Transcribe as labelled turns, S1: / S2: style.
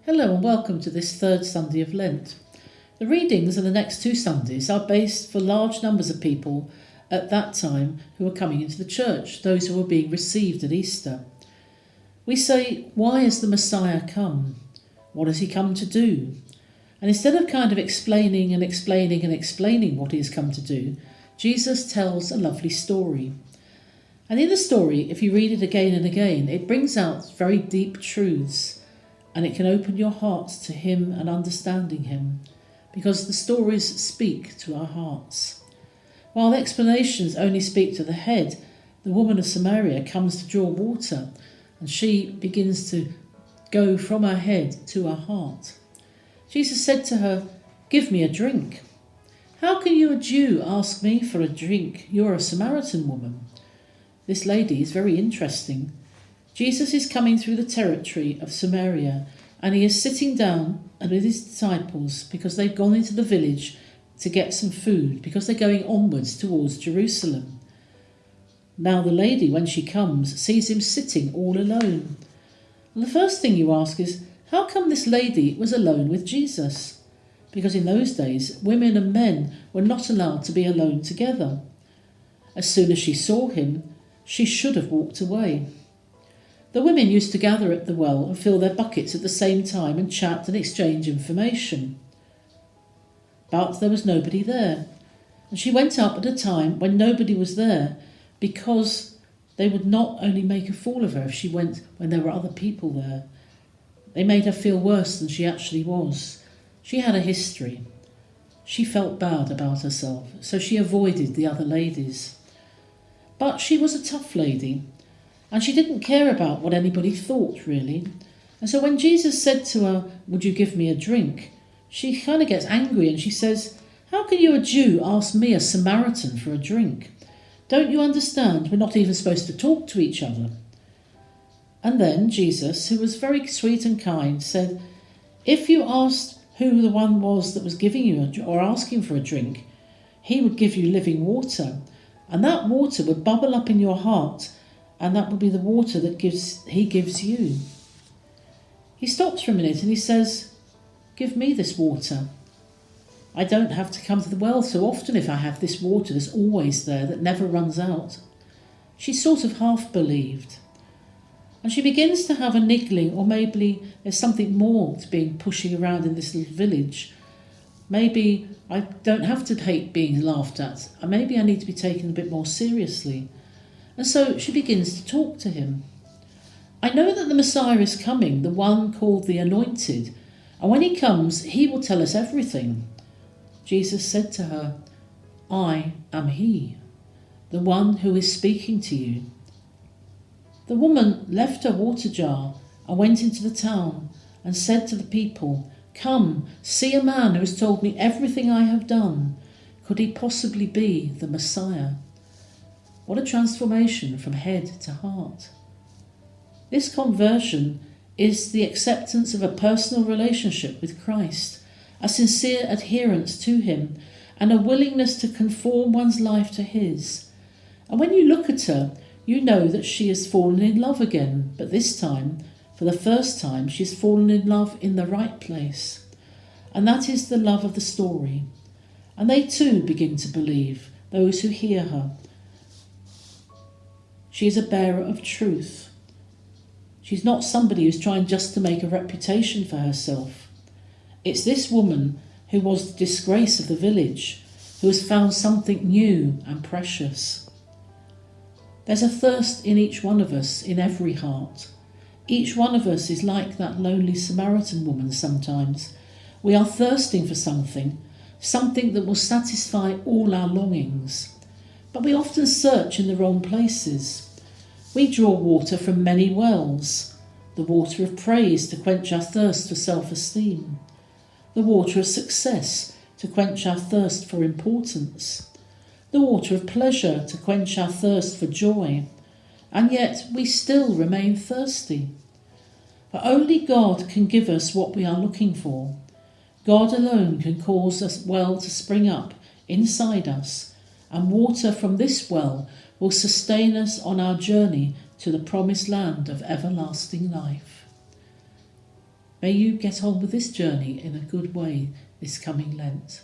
S1: Hello and welcome to this third Sunday of Lent. The readings of the next two Sundays are based for large numbers of people at that time who are coming into the church, those who are being received at Easter. We say, why has the Messiah come? What has he come to do? And instead of kind of explaining what he has come to do, Jesus tells a lovely story. And in the story, if you read it again and again, it brings out very deep truths. And it can open your heart to him and understanding him, because the stories speak to our hearts. While the explanations only speak to the head, the woman of Samaria comes to draw water, and she begins to go from her head to her heart. Jesus said to her, "Give me a drink." "How can you, a Jew, ask me for a drink? You're a Samaritan woman." This lady is very interesting. Jesus is coming through the territory of Samaria, and he is sitting down and with his disciples because they've gone into the village to get some food, because they're going onwards towards Jerusalem. Now the lady, when she comes, sees him sitting all alone. And the first thing you ask is, how come this lady was alone with Jesus? Because in those days, women and men were not allowed to be alone together. As soon as she saw him, she should have walked away. The women used to gather at the well and fill their buckets at the same time and chat and exchange information. But there was nobody there, and she went up at a time when nobody was there, because they would not only make a fool of her if she went when there were other people there. They made her feel worse than she actually was. She had a history. She felt bad about herself, so she avoided the other ladies. But she was a tough lady, and she didn't care about what anybody thought, really. And so when Jesus said to her, "Would you give me a drink?" she kind of gets angry and she says, "How can you, a Jew, ask me, a Samaritan, for a drink? Don't you understand? We're not even supposed to talk to each other." And then Jesus, who was very sweet and kind, said, "If you asked who the one was that was giving you or asking for a drink, he would give you living water, and that water would bubble up in your heart, and that will be the water that he gives you." He stops for a minute and he says, "Give me this water. I don't have to come to the well so often if I have this water that's always there, that never runs out." She sort of half believed. And she begins to have a niggling, or maybe there's something more to being pushing around in this little village. Maybe I don't have to hate being laughed at. Maybe I need to be taken a bit more seriously. And so she begins to talk to him. "I know that the Messiah is coming, the one called the Anointed, and when he comes, he will tell us everything." Jesus said to her, "I am he, the one who is speaking to you." The woman left her water jar and went into the town and said to the people, "Come, see a man who has told me everything I have done. Could he possibly be the Messiah?" What a transformation from head to heart. This conversion is the acceptance of a personal relationship with Christ, a sincere adherence to him, and a willingness to conform one's life to his. And when you look at her, you know that she has fallen in love again, but this time, for the first time, she's fallen in love in the right place. And that is the love of the story. And they too begin to believe, those who hear her. She is a bearer of truth. She's not somebody who's trying just to make a reputation for herself. It's this woman who was the disgrace of the village, who has found something new and precious. There's a thirst in each one of us, in every heart. Each one of us is like that lonely Samaritan woman sometimes. We are thirsting for something that will satisfy all our longings. But we often search in the wrong places. We draw water from many wells. The water of praise to quench our thirst for self-esteem. The water of success to quench our thirst for importance. The water of pleasure to quench our thirst for joy. And yet we still remain thirsty. For only God can give us what we are looking for. God alone can cause a well to spring up inside us, and water from this well will sustain us on our journey to the promised land of everlasting life. May you get on with this journey in a good way this coming Lent.